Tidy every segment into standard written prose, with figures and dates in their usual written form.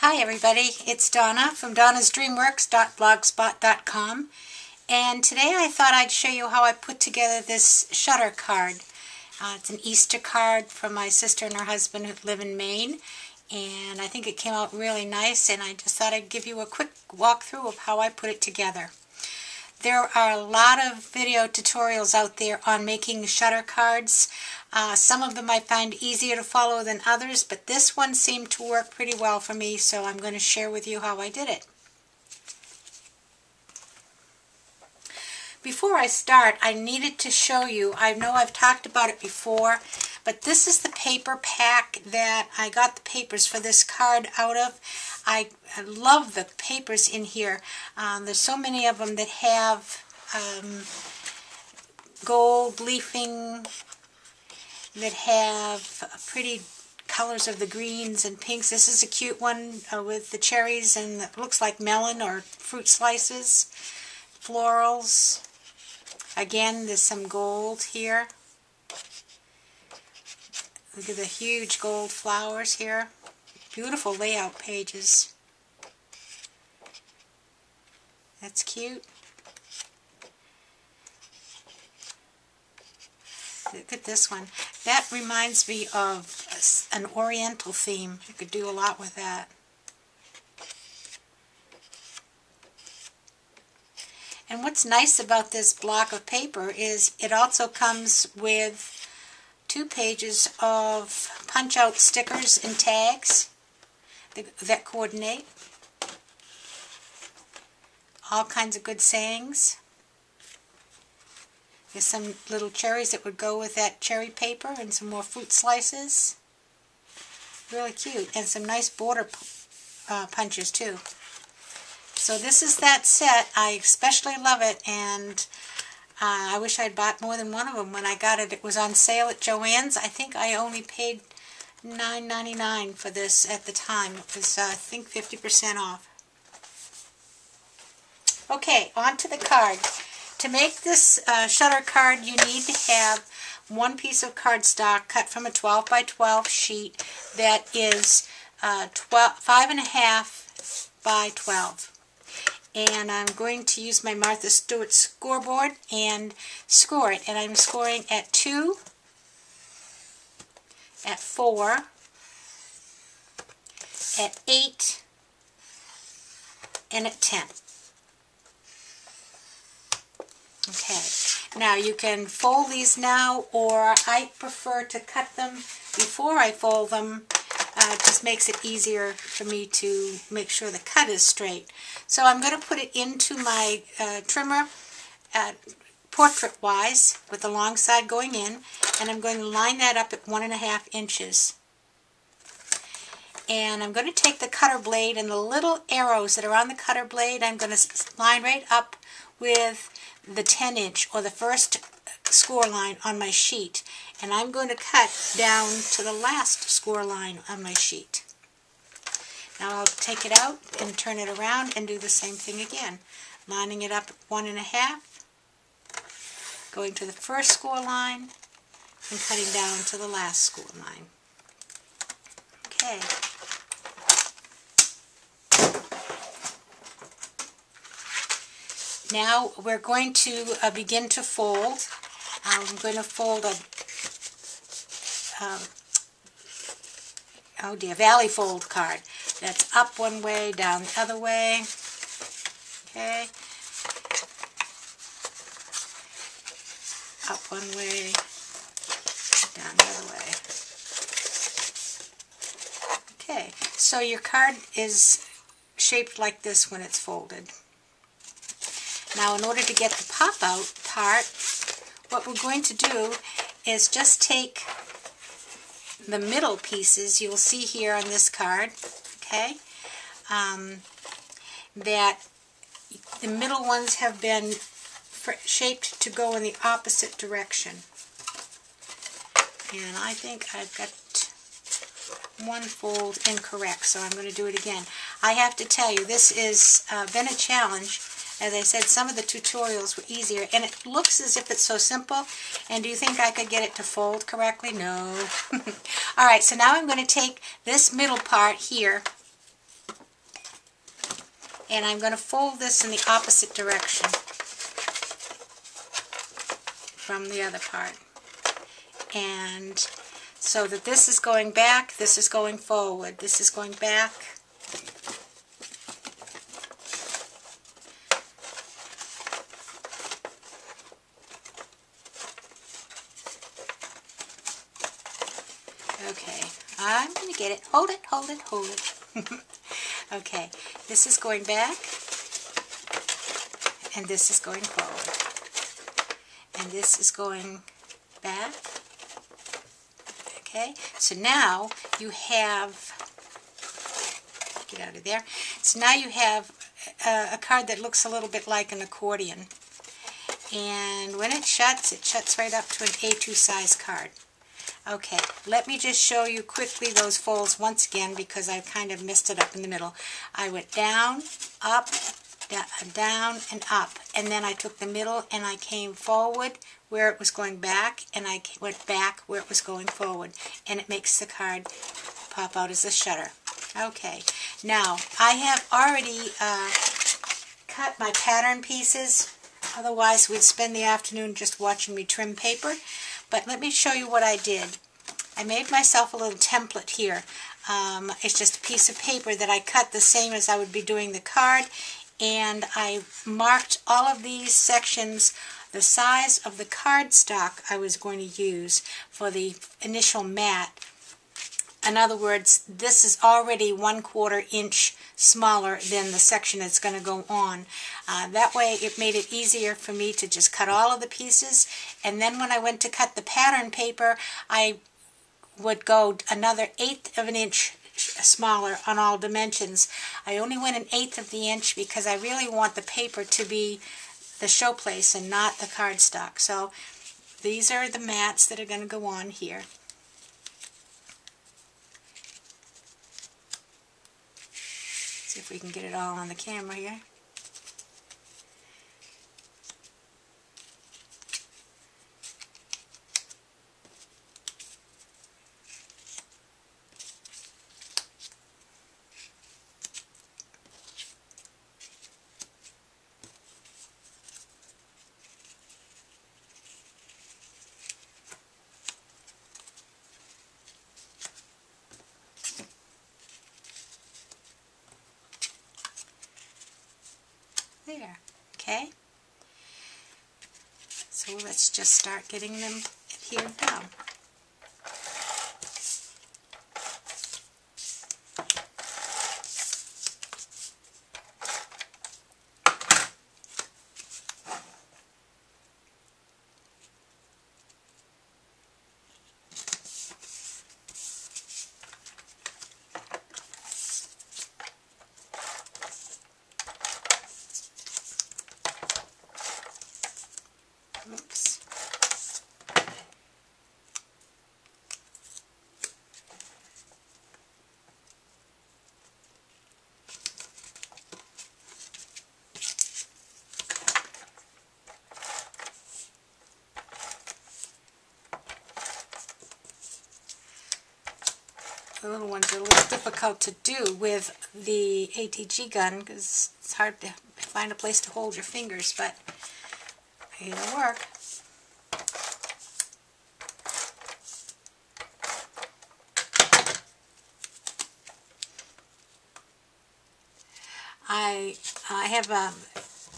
Hi everybody, it's Donna from donnasdreamworks.blogspot.com, and today I thought I'd show you how I put together this shutter card. It's an Easter card from my sister and her husband who live in Maine, and I think it came out really nice, and I just thought I'd give you a quick walkthrough of how I put it together. There are a lot of video tutorials out there on making shutter cards. Some of them I find easier to follow than others, but this one seemed to work pretty well for me, so I'm going to share with you how I did it. Before I start, I needed to show you, I know I've talked about it before, but this is the paper pack that I got the papers for this card out of. I love the papers in here. There's so many of them that have gold leafing, that have pretty colors of the greens and pinks. This is a cute one with the cherries and it looks like melon or fruit slices. Florals. Again, there's some gold here. Look at the huge gold flowers here. Beautiful layout pages. That's cute. Look at this one. That reminds me of an oriental theme. You could do a lot with that. And what's nice about this block of paper is it also comes with 2 pages of punch-out stickers and tags that coordinate. All kinds of good sayings. There's some little cherries that would go with that cherry paper and some more fruit slices. Really cute. And some nice border punches too. So this is that set. I especially love it, and I wish I'd bought more than one of them when I got it. It was on sale at Joann's. I think I only paid $9.99 for this at the time. It was, I think, 50% off. Okay, on to the card. To make this shutter card, you need to have 1 piece of cardstock cut from a 12 by 12 sheet that is 5.5 by 12. And I'm going to use my Martha Stewart scoreboard and score it. And I'm scoring at 2, at 4, at 8, and at 10. Okay, now you can fold these now, or I prefer to cut them before I fold them. It just makes it easier for me to make sure the cut is straight. So I'm going to put it into my trimmer portrait-wise with the long side going in, and I'm going to line that up at 1.5 inches. And I'm going to take the cutter blade and the little arrows that are on the cutter blade, I'm going to line right up with the 10-inch or the first score line on my sheet, and I'm going to cut down to the last score line on my sheet. Now I'll take it out and turn it around and do the same thing again, lining it up at 1.5, going to the first score line and cutting down to the last score line. Okay. Now we're going to begin to fold. I'm going to fold a valley fold card. That's up one way, down the other way. Okay. Up one way, down the other way. Okay, so your card is shaped like this when it's folded. Now, in order to get the pop-out part, what we're going to do is just take the middle pieces you'll see here on this card, okay, that the middle ones have been shaped to go in the opposite direction. And I think I've got one fold incorrect, so I'm going to do it again. I have to tell you, this has been a challenge. As I said, some of the tutorials were easier, and it looks as if it's so simple. And do you think I could get it to fold correctly? No. Alright, so now I'm going to take this middle part here and I'm going to fold this in the opposite direction from the other part. And so that this is going back, this is going forward, this is going back. Okay, I'm going to get it. Hold it, hold it, hold it. Okay, this is going back, and this is going forward. And this is going back. Okay, so now you have, get out of there, so now you have a card that looks a little bit like an accordion. And when it shuts right up to an A2 size card. Okay, let me just show you quickly those folds once again because I kind of messed it up in the middle. I went down, up, down, and up. And then I took the middle and I came forward where it was going back, and I went back where it was going forward. And it makes the card pop out as a shutter. Okay, now I have already cut my pattern pieces. Otherwise, we'd spend the afternoon just watching me trim paper. But let me show you what I did. I made myself a little template here. It's just a piece of paper that I cut the same as I would be doing the card. And I marked all of these sections the size of the cardstock I was going to use for the initial mat. In other words, this is already 1/4 inch smaller than the section that's going to go on. That way it made it easier for me to just cut all of the pieces, and then when I went to cut the pattern paper, I would go another 1/8 of an inch smaller on all dimensions. I only went 1/8 of the inch because I really want the paper to be the showplace and not the cardstock. So these are the mats that are going to go on here. See if we can get it all on the camera here. There, okay? So let's just start getting them adhered down. Oops. The little ones are a little difficult to do with the ATG gun because it's hard to find a place to hold your fingers, but it'll work. I have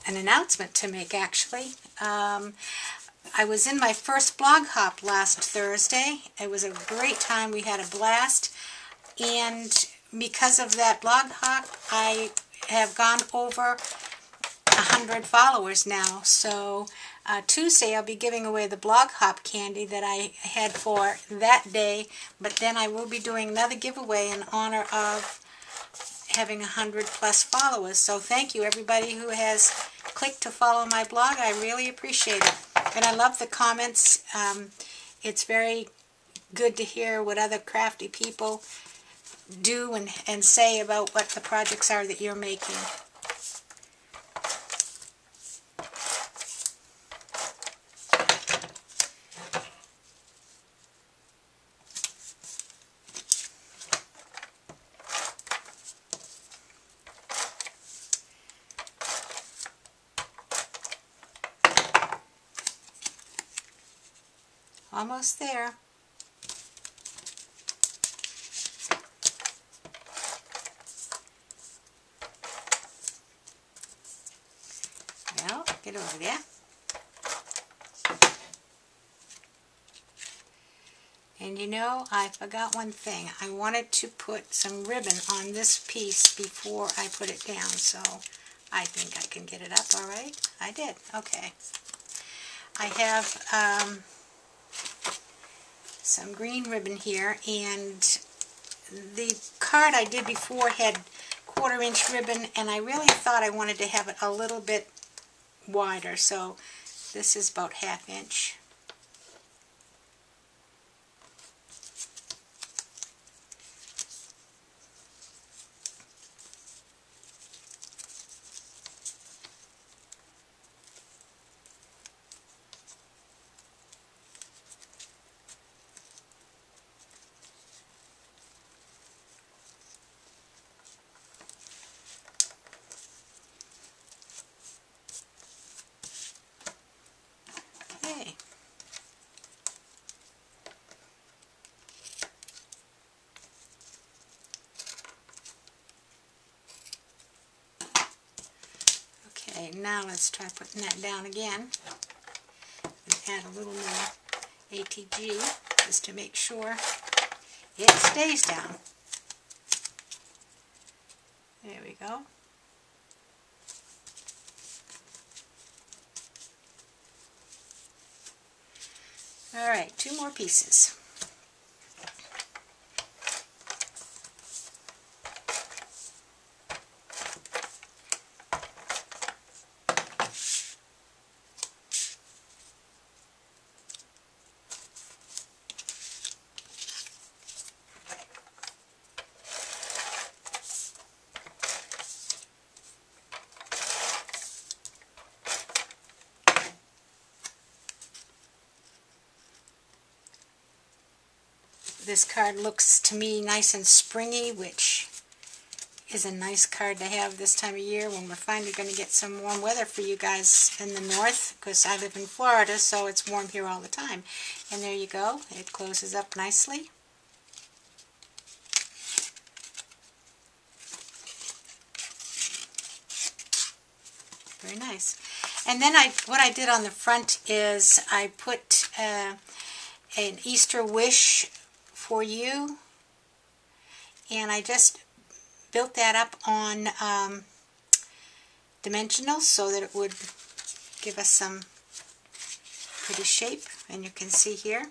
an announcement to make, actually. I was in my first blog hop last Thursday. It was a great time. We had a blast. And because of that blog hop, I have gone over 100 followers now. So Tuesday I'll be giving away the blog hop candy that I had for that day. But then I will be doing another giveaway in honor of having 100+ followers. So thank you everybody who has clicked to follow my blog. I really appreciate it. And I love the comments. It's very good to hear what other crafty people do and say about what the projects are that you're making. Almost there. Well, get over there. And you know, I forgot one thing. I wanted to put some ribbon on this piece before I put it down, so I think I can get it up all right. I did. Okay. I have some green ribbon here, and the card I did before had 1/4 inch ribbon, and I really thought I wanted to have it a little bit wider, so this is about 1/2 inch. Okay. Okay, now let's try putting that down again. And add a little more ATG just to make sure it stays down. There we go. Alright, 2 more pieces. This card looks to me nice and springy, which is a nice card to have this time of year when we're finally going to get some warm weather for you guys in the north, because I live in Florida, so it's warm here all the time. And there you go. It closes up nicely. Very nice. And then what I did on the front is I put an Easter wish for you, and I just built that up on dimensional so that it would give us some pretty shape, and you can see here.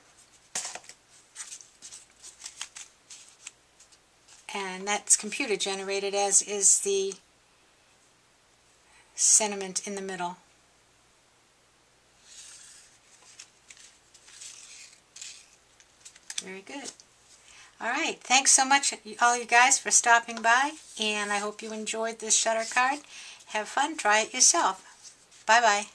And that's computer generated, as is the sentiment in the middle. Very good. Alright, thanks so much all you guys for stopping by, and I hope you enjoyed this shutter card. Have fun, try it yourself. Bye-bye.